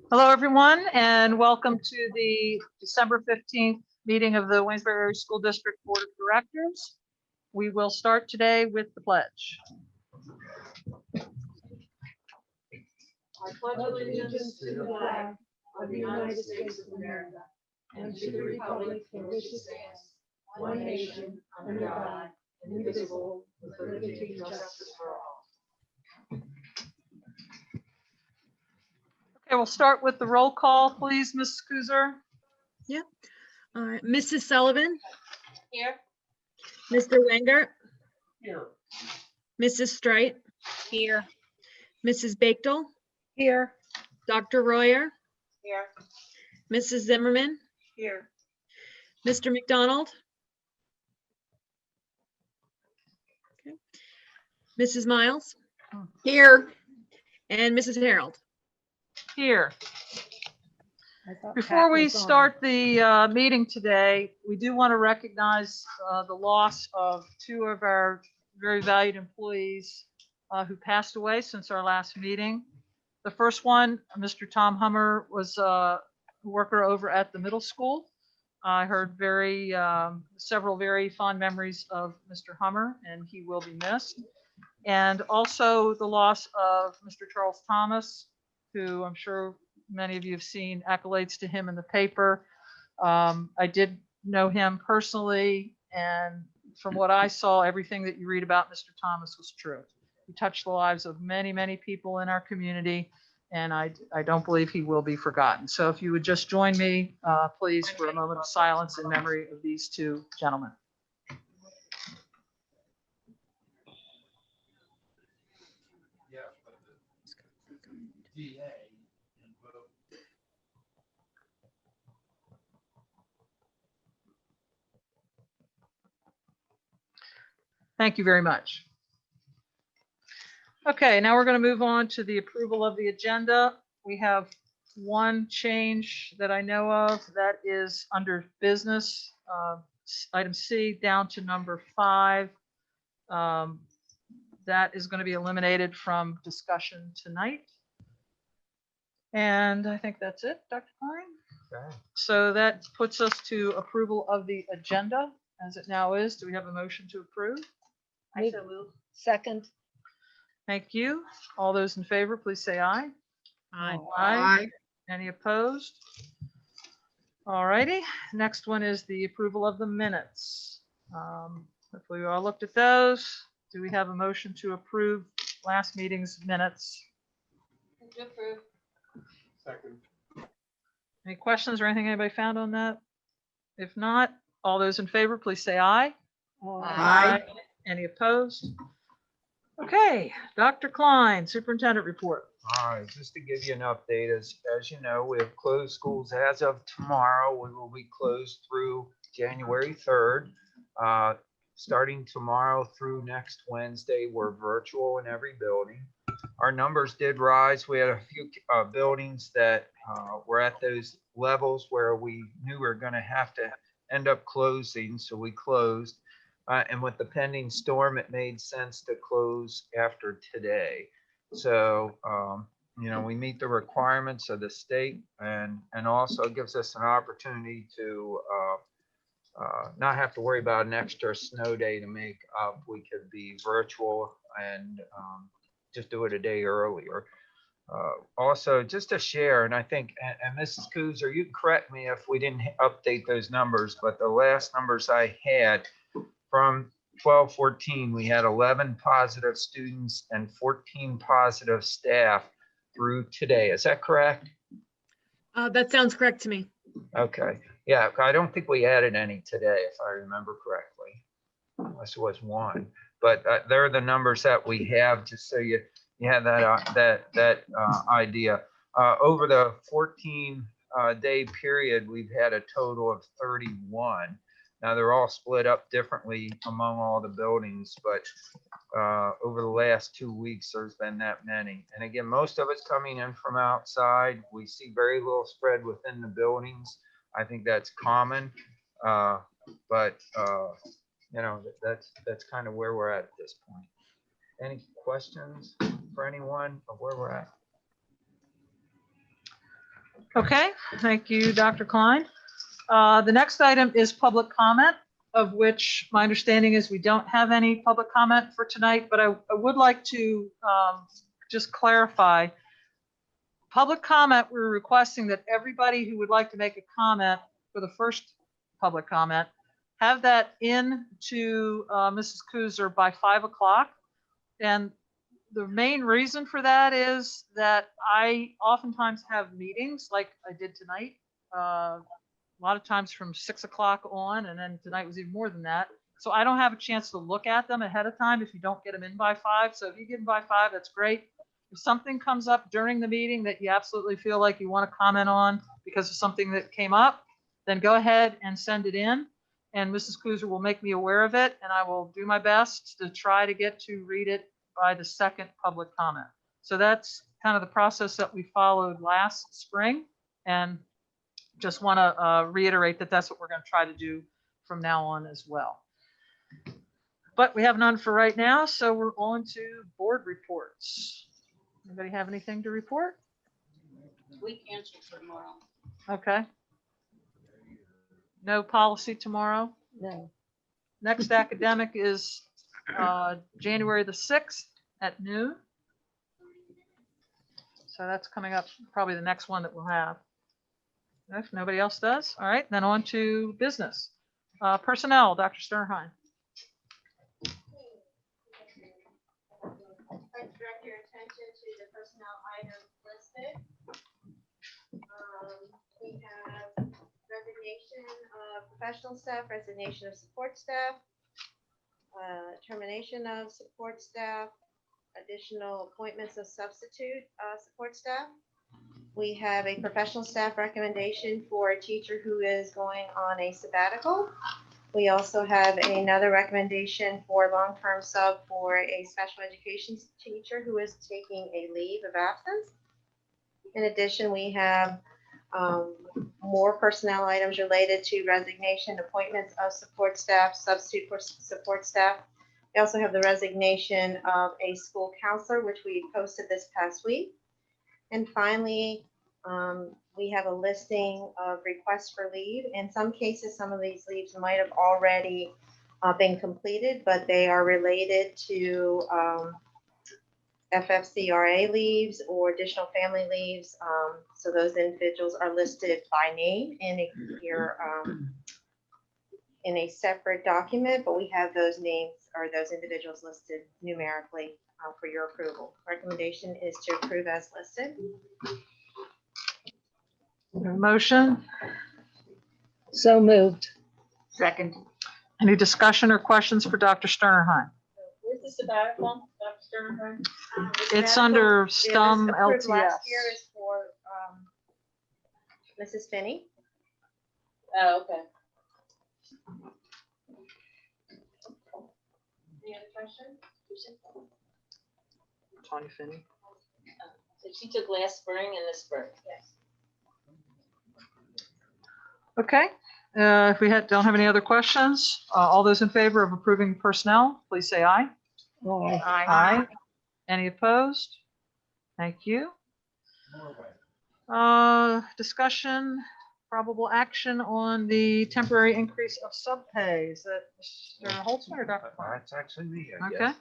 Hello, everyone, and welcome to the December 15th meeting of the Waynesbury Area School District Board of Directors. We will start today with the pledge. I pledge allegiance to the flag of the United States of America and to the republic for which it stands, one nation, under God, indivisible, with liberty and justice for all. Okay, we'll start with the roll call, please, Ms. Kuzer. Yeah. All right. Mrs. Sullivan, Here. Mr. Wenger, Here. Mrs. Strite, Here. Mrs. Bakedel, Here. Dr. Royer, Here. Mrs. Zimmerman, Here. Mr. McDonald. Okay. Mrs. Miles Here. and Mrs. Harold. Here. Before we start the meeting today, we do want to recognize the loss of two of our very valued employees who passed away since our last meeting. The first one, Mr. Tom Hummer, was a worker over at the middle school. I heard several very fond memories of Mr. Hummer, and he will be missed. And also the loss of Mr. Charles Thomas, who I'm sure many of you have seen accolades to him in the paper. I did know him personally, and from what I saw, everything that you read about Mr. Thomas was true. He touched the lives of many, many people in our community, and I don't believe he will be forgotten. So if you would just join me, please, for a moment of silence in memory of these two gentlemen. Thank you very much. Okay, now we're going to move on to the approval of the agenda. We have one change that I know of that is under business, item C, down to number 5. That is going to be eliminated from discussion tonight. And I think that's it, Dr. Klein. Okay. So that puts us to approval of the agenda as it now is. Do we have a motion to approve? I so move. Second. Thank you. All those in favor, please say aye. Aye. Aye. Any opposed? All righty. Next one is the approval of the minutes. Hopefully we all looked at those. Do we have a motion to approve last meeting's minutes? To approve. Second. Any questions or anything anybody found on that? If not, all those in favor, please say aye. Aye. Any opposed? Okay, Dr. Klein, Superintendent Report. All right, just to give you an update, as you know, we have closed schools as of tomorrow. We will be closed through January 3rd. Starting tomorrow through next Wednesday, we're virtual in every building. Our numbers did rise. We had a few buildings that were at those levels where we knew we were going to have to end up closing, so we closed. And with the pending storm, it made sense to close after today. So, we meet the requirements of the state, and also gives us an opportunity to not have to worry about an extra snow day to make up. We could be virtual and just do it a day earlier. Also, just to share, and I think, and Mrs. Kuzer, you can correct me if we didn't update those numbers, but the last numbers I had from 12-14, we had 11 positive students and 14 positive staff through today. Is that correct? That sounds correct to me. Okay. Yeah, I don't think we added any today, if I remember correctly, unless it was one. But they're the numbers that we have, just so you have that idea. Over the 14-day period, we've had a total of 31. Now, they're all split up differently among all the buildings, but over the last 2 weeks, there's been that many. And again, most of it's coming in from outside. We see very little spread within the buildings. I think that's common, but that's kind of where we're at this point. Any questions for anyone of where we're at? Okay, thank you, Dr. Klein. The next item is public comment, of which my understanding is we don't have any public comment for tonight, but I would like to just clarify. Public comment, we're requesting that everybody who would like to make a comment for the first public comment, have that in to Mrs. Kuzer by 5 o'clock. And the main reason for that is that I oftentimes have meetings like I did tonight. A lot of times from 6 o'clock on, and then tonight was even more than that. So I don't have a chance to look at them ahead of time if you don't get them in by 5. So if you get them by 5, that's great. If something comes up during the meeting that you absolutely feel like you want to comment on because of something that came up, then go ahead and send it in. And Mrs. Kuzer will make me aware of it, and I will do my best to try to get to read it by the second public comment. So that's kind of the process that we followed last spring. And just want to reiterate that that's what we're going to try to do from now on as well. But we have none for right now, so we're on to board reports. Anybody have anything to report? We canceled tomorrow. Okay. No policy tomorrow. No. Next academic is January the 6th at noon. So that's coming up, probably the next one that we'll have. If nobody else does, all right, then on to business. Personnel, Dr. Sternheim. I'd direct your attention to the personnel items listed. We have resignation of professional staff, resignation of support staff, termination of support staff, additional appointments of substitute support staff. We have a professional staff recommendation for a teacher who is going on a sabbatical. We also have another recommendation for long-term sub for a special education teacher who is taking a leave of absence. In addition, we have more personnel items related to resignation, appointments of support staff, substitute for support staff. We also have the resignation of a school counselor, which we posted this past week. And finally, we have a listing of requests for leave. In some cases, some of these leaves might have already been completed, but they are related to FFCRA leaves or additional family leaves. So those individuals are listed by name in a separate document, but we have those names or those individuals listed numerically for your approval. Recommendation is to approve as listed. Motion, So moved. Second. any discussion or questions for Dr. Sternheim? Where's the sabbatical, Dr. Sternberg? It's under STUM It was approved LTS. Last year is for Mrs. Finney. Oh, okay. Any other questions? Tony Finney. So she took last spring and this spring. Yes. Okay, if we don't have any other questions, all those in favor of approving personnel, please say aye. Aye. Aye. Any opposed? Thank you. Discussion, probable action on the temporary increase of subpay. Is that Mr. Holtzman or Dr. Klein? That's actually me, I Okay, guess.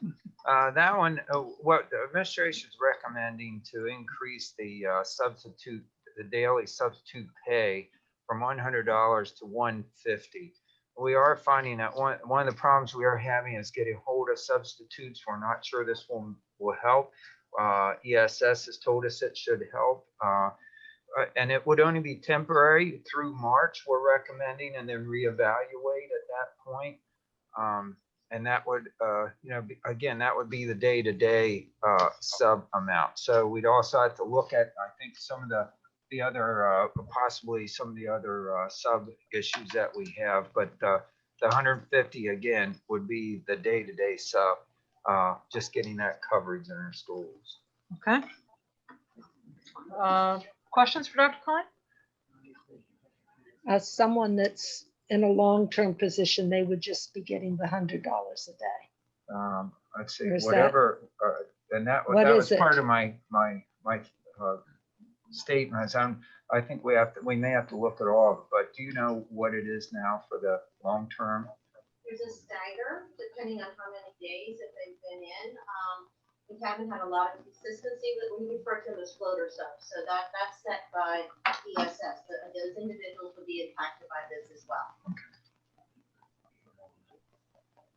That one, what the administration is recommending to increase the substitute, the daily substitute pay from $100 to $150. We are finding that one of the problems we are having is getting hold of substitutes. We're not sure this will help. ESS has told us it should help. And it would only be temporary through March, we're recommending, and then reevaluate at that point. And that would, again, that would be the day-to-day sub amount. So we'd also have to look at, I think, some of the other, possibly some of the other sub issues that we have. But the 150, again, would be the day-to-day sub, just getting that coverage in our schools. okay. Questions for Dr. Klein? As someone that's in a long-term position, they would just be getting the $100 a day. Let's see, Or is that- whatever, and that What was is it? part of my statement. I think we may have to look it off, but do you know what it is now for the long term? There's a stagger depending on how many days that they've been in. We haven't had a lot of consistency, but we refer to them as floater subs. So that's set by ESS. Those individuals will be impacted by this as well.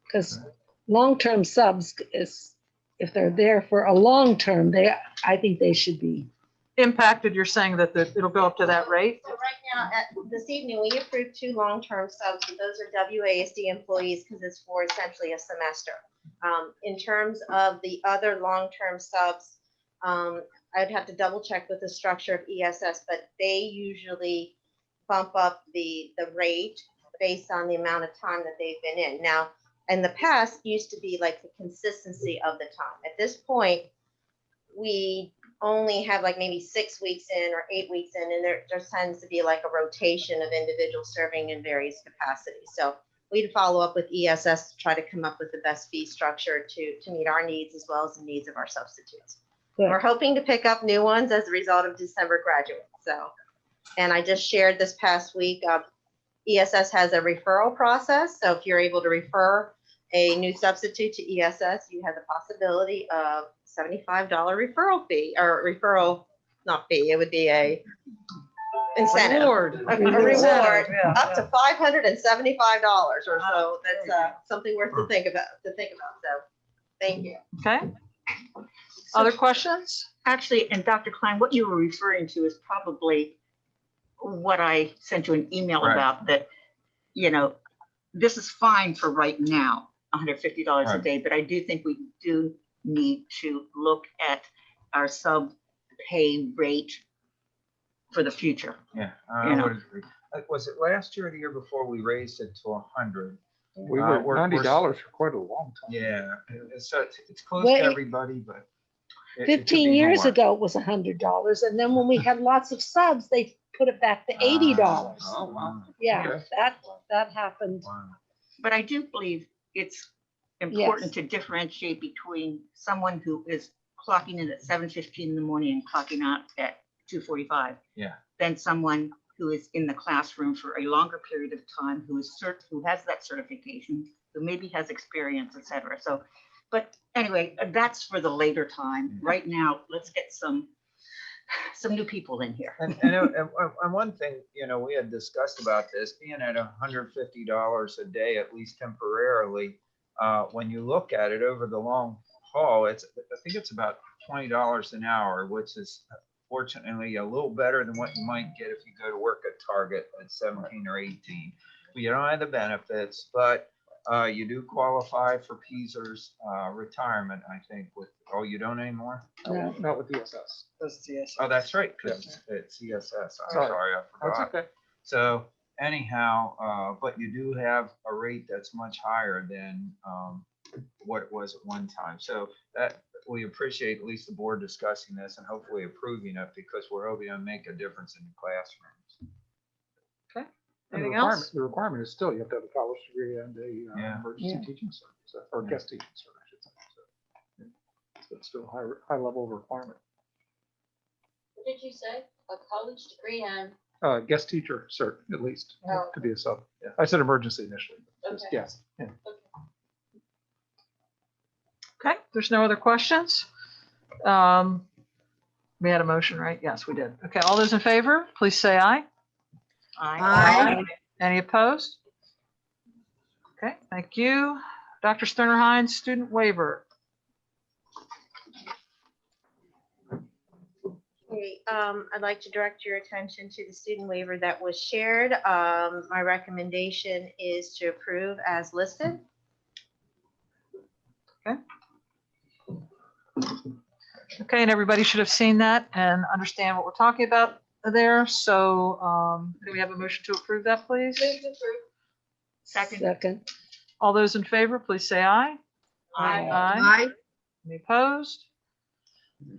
Because long-term subs is, if they're there for a long term, I think they should be. Impacted, you're saying that it'll go up to that rate? So right now, this evening, we approved 2 long-term subs, but those are WASD employees because it's for essentially a semester. In terms of the other long-term subs, I'd have to double check with the structure of ESS, but they usually bump up the rate based on the amount of time that they've been in. Now, in the past, used to be like the consistency of the time. At this point, we only have like maybe 6 weeks in or 8 weeks in, and there tends to be like a rotation of individuals serving in various capacities. So we'd follow up with ESS to try to come up with the best fee structure to meet our needs as well as the needs of our substitutes. Good. We're hoping to pick up new ones as a result of December graduates. So, and I just shared this past week, ESS has a referral process. So if you're able to refer a new substitute to ESS, you have the possibility of $75 referral fee, or referral, not fee, it would be a incentive. Reward. A reward Yeah. up to $575 or so. That's something worth to think about. So thank you. Okay. Other questions? Actually, and Dr. Klein, what you were referring to is probably what I sent you an email Right. about, that, you know, this is fine for right now, $150 a Right. day, but I do think we do need to look at our sub pay rate for the future. Yeah. You know. Would agree. Was it last year or the year before we raised it to 100? We we're- were $90 for quite a long time. Yeah, it's close Wait. to everybody, but. it could 15 be years more. ago, it was $100. And then when we had lots of subs, they put it back to $80. Oh, wow. Yeah, Okay. that happened. Wow. But I do believe it's important to differentiate between someone who is clocking in at 7:15 in the morning and clocking out at 2:45. Yeah. Than someone who is in the classroom for a longer period of time, who has that certification, who maybe has experience, et cetera. So, but anyway, that's for the later time. Right now, let's get some new people in here. And one thing, we had discussed about this, being at $150 a day, at least temporarily, when you look at it over the long haul, I think it's about $20 an hour, which is fortunately a little better than what you might get if you go to work at Target at 17 or 18. But you don't have the benefits, but you do qualify for PEASER's retirement, I think, you don't anymore? No. Not with DSS. Oh, that's right, because it's CSS. I'm Sorry. sorry, I That's forgot. okay. So anyhow, but you do have a rate that's much higher than what it was at one time. So that we appreciate at least the board discussing this and hopefully approving it, because we're hoping to make a difference in the classrooms. Okay. And Anything else? the requirement is still, you have to have a college degree and a Yeah. emergency Yeah. teaching cert, or guest teaching cert, I should say. So it's still a high level of requirement. What did you say? A college degree and, Guest teacher cert, at least, Oh. to be a sub. Yeah. I said emergency initially. Just Okay. Yes. Yeah. Okay, there's no other questions. We had a motion, right? Yes, we did. Okay, all those in favor, please say aye. Aye. Any opposed? Okay, thank you. Dr. Sterner Hines, student waiver. Okay, I'd like to direct your attention to the student waiver that was shared. My recommendation is to approve as listed. Okay, and everybody should have seen that and understand what we're talking about there. So can we have a motion to approve that, please? Second. All those in favor, please say aye. Aye. Any opposed?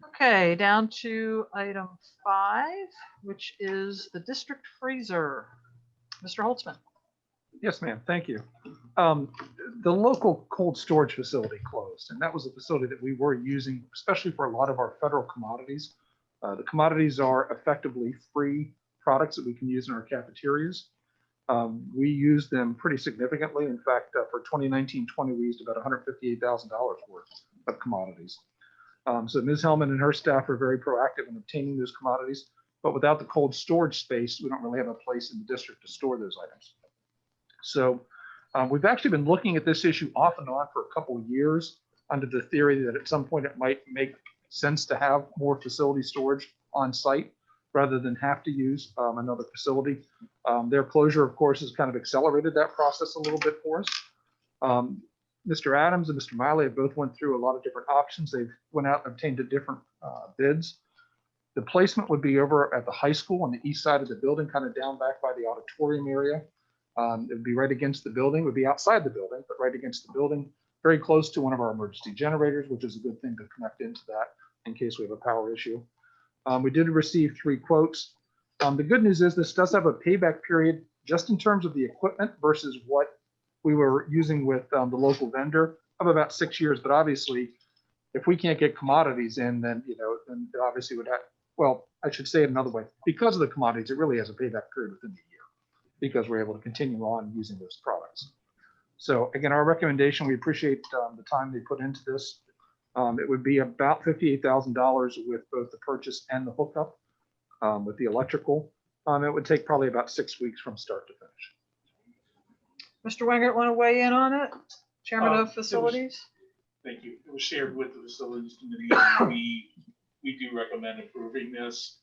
Okay, down to item 5, which is the district freezer. Mr. Holtzman. Yes, ma'am. Thank you. The local cold storage facility closed, and that was a facility that we were using, especially for a lot of our federal commodities. The commodities are effectively free products that we can use in our cafeterias. We use them pretty significantly. In fact, for 2019-20, we used about $158,000 worth of commodities. So Ms. Hellman and her staff are very proactive in obtaining those commodities, but without the cold storage space, we don't really have a place in the district to store those items. So we've actually been looking at this issue off and on for a couple of years under the theory that at some point it might make sense to have more facility storage on site rather than have to use another facility. Their closure, of course, has kind of accelerated that process a little bit for us. Mr. Adams and Mr. Miley have both went through a lot of different options. They've went out and obtained different bids. The placement would be over at the high school on the east side of the building, kind of down back by the auditorium area. It would be right against the building. It would be outside the building, but right against the building, very close to one of our emergency generators, which is a good thing to connect into that in case we have a power issue. We did receive 3 quotes. The good news is this does have a payback period just in terms of the equipment versus what we were using with the local vendor of about 6 years. But obviously, if we can't get commodities in, then then it obviously would have. Well, I should say it another way. Because of the commodities, it really has a payback period within the year because we're able to continue on using those products. So again, our recommendation, we appreciate the time they put into this. It would be about $58,000 with both the purchase and the hookup with the electrical. It would take probably about 6 weeks from start to finish. Mr. Wingert, want to weigh in on it? Chairman It of was- Facilities? Thank you. It was shared with the facilities committee. And we do recommend approving this.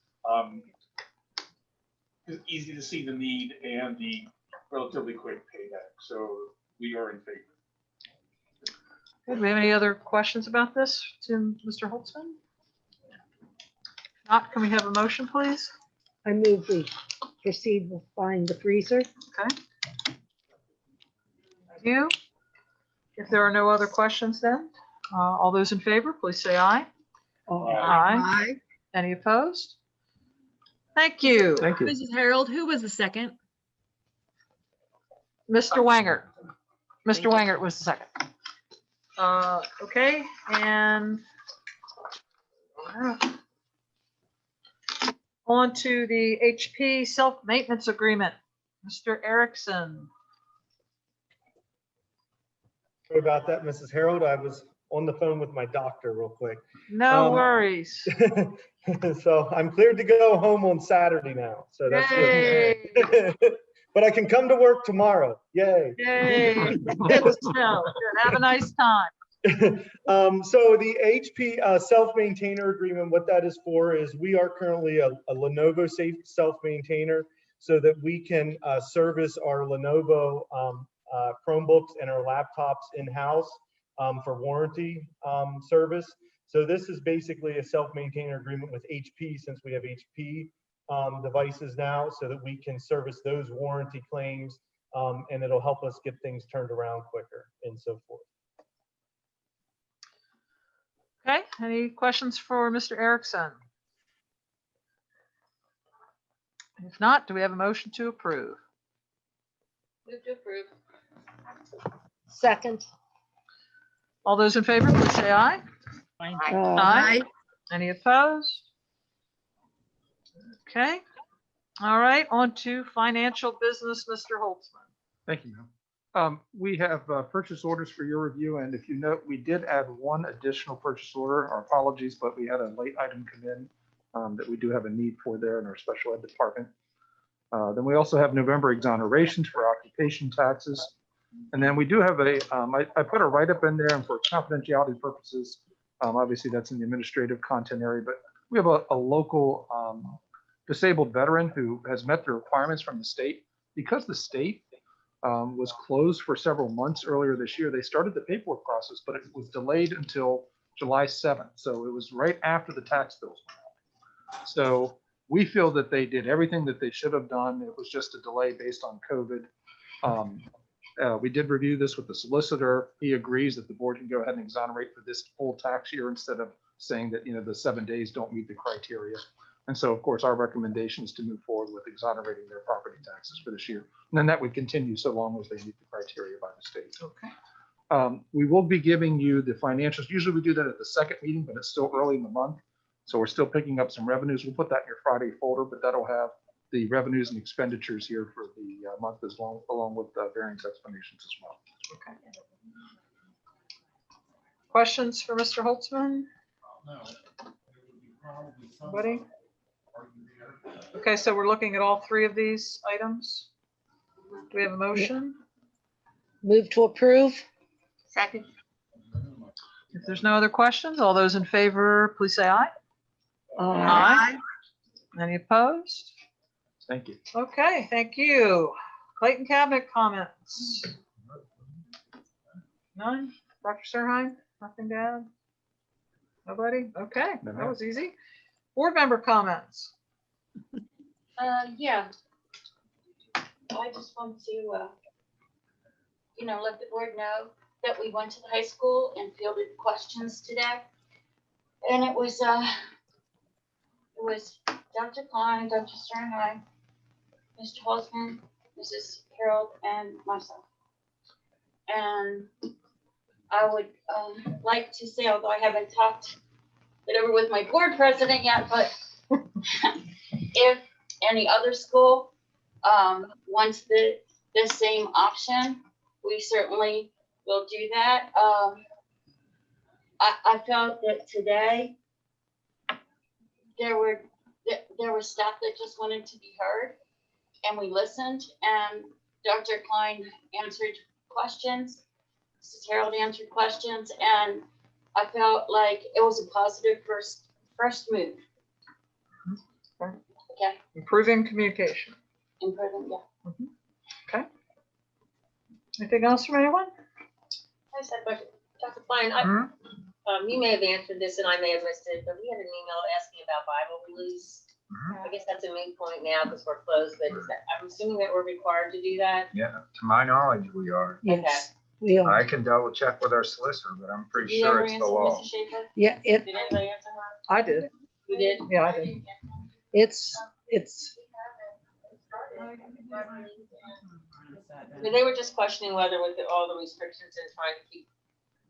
It's easy to see the need and the relatively quick payback. So we are in favor. Good. Do we have any other questions about this to Mr. Holtzman? Not, can we have a motion, please? I move we proceed with buying the freezer. Okay. Thank you. If there are no other questions then, all those in favor, please say aye. Aye. Any opposed? Thank you. Thank you. Mrs. Harold, who was the second? Mr. Wangert. Mr. Wangert was the second. Okay, and on to the HP self-maintenance agreement. Mr. Erickson. Sorry about that, Mrs. Harold. I was on the phone with my doctor real quick. No worries. So I'm cleared to go home on Saturday now. So that's Yay. good. But I can come to work tomorrow. Yay. Yay. Good snow. Good. Have a nice time. So the HP self-maintainer agreement, what that is for is we are currently a Lenovo safe self-maintainer so that we can service our Lenovo Chromebooks and our laptops in-house for warranty service. So this is basically a self-maintainer agreement with HP since we have HP devices now so that we can service those warranty claims and it'll help us get things turned around quicker and so forth. Okay, any questions for Mr. Erickson? If not, do we have a motion to approve? Move to approve. Second. All those in favor, please say aye. Aye. Any opposed? Okay. All right, on to financial business, Mr. Holtzman. Thank you, ma'am. We have purchase orders for your review, and if you note, we did add one additional purchase order. Our apologies, but we had a late item come in that we do have a need for there in our special ed department. Then we also have November exonerations for occupation taxes. And then we do have I put a write-up in there, and for confidentiality purposes, obviously that's in the administrative content area, but we have a local disabled veteran who has met the requirements from the state. Because the state was closed for several months earlier this year, they started the paperwork process, but it was delayed until July 7th. So it was right after the tax bills went out. So we feel that they did everything that they should have done. It was just a delay based on COVID. We did review this with the solicitor. He agrees that the board can go ahead and exonerate for this full tax year instead of saying that, the 7 days don't meet the criteria. And so, of course, our recommendation is to move forward with exonerating their property taxes for this year. And then that would continue so long as they meet the criteria by the state. Okay. We will be giving you the financials. Usually we do that at the second meeting, but it's still early in the month. So we're still picking up some revenues. We'll put that in your Friday folder, but that'll have the revenues and expenditures here for the month as well, along with variance explanations as well. Okay. Questions for Mr. Holtzman? Anybody? Okay, so we're looking at all three of these items. Do we have a motion? Move to approve? Second. If there's no other questions, all those in favor, please say aye. Aye. Any opposed? Thank you. Okay, thank you. Clayton Cabinet comments? None? Dr. Sirheim, nothing to add? Nobody? Okay, No, that ma'am. was easy. Board member comments? Yeah. I just want to, let the board know that we went to the high school and fielded questions today. And it was Dr. Klein, Dr. Sternheim, Mr. Holzman, Mrs. Harold, and myself. And I would like to say, although I haven't talked it over with my board president yet, but if any other school wants the same option, we certainly will do that. I felt that today there were staff that just wanted to be heard, and we listened, and Dr. Klein answered questions, Mrs. Harold answered questions, and I felt like it was a positive first move. Okay, Improving communication. improving, yeah. Okay. Anything else from anyone? I just had a question. Dr. Klein, Mhm. you may have answered this and I may have missed it, but we had an email asking about Bible release. Mhm. I guess that's a moot point now because we're closed, but I'm assuming that we're required to do that. Yeah, to my knowledge, we are. Yes, we are. I can double check with our solicitor, but I'm pretty Did you sure ever it's the answer law. Mrs. Schaefer? Yeah, Did anybody answer her? I did. You did? Yeah, I did. it's, I mean, they were just questioning whether with all the restrictions and trying to keep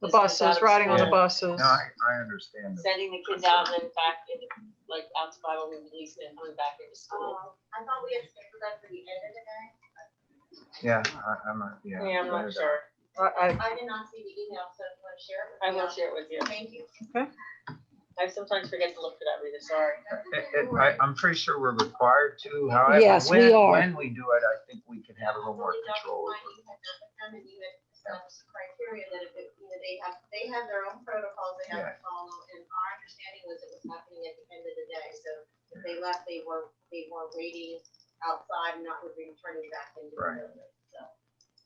The kids out buses, of riding on the school, buses. No, I understand that. sending the kids out and then back in, like out to Bible release and coming back into school. I thought we had scheduled that for the end of the day. Yeah, I'm not, yeah. Yeah, I'm I- not sure. I did not see the email, so if you want to share it with me. I will share it with you. Thank you. I sometimes forget to look for that, Rita, sorry. I'm pretty sure we're required to, however, Yes, we are. when we do it, I think we can have a little more control. You had determined you had established criteria that if it, they have their own protocols they have to follow, and our understanding was it was happening at the end of the day, so if they left, they were waiting outside and not returning back into the Right. building, so.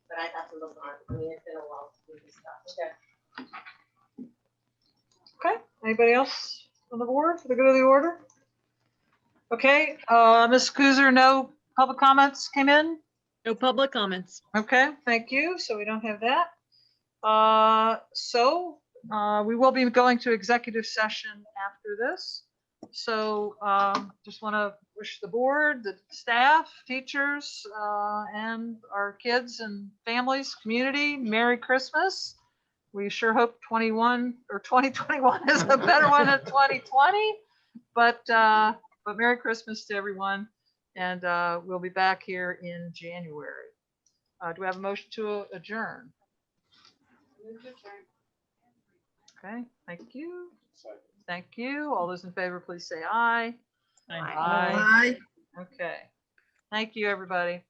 But I'd have to look on, I mean, it's been a while since we discussed. Okay. Okay, anybody else on the board for the good of the order? Okay, Ms. Kuzer, no public comments came in? No public comments. Okay, thank you. So we don't have that. We will be going to executive session after this. So just want to wish the board, the staff, teachers, and our kids and families, community, Merry Christmas. We sure hope 2021 is a better one than 2020. But Merry Christmas to everyone. And we'll be back here in January. Do we have a motion to adjourn? Okay, thank you. Thank you. All those in favor, please say aye. Aye. Okay. Thank you, everybody.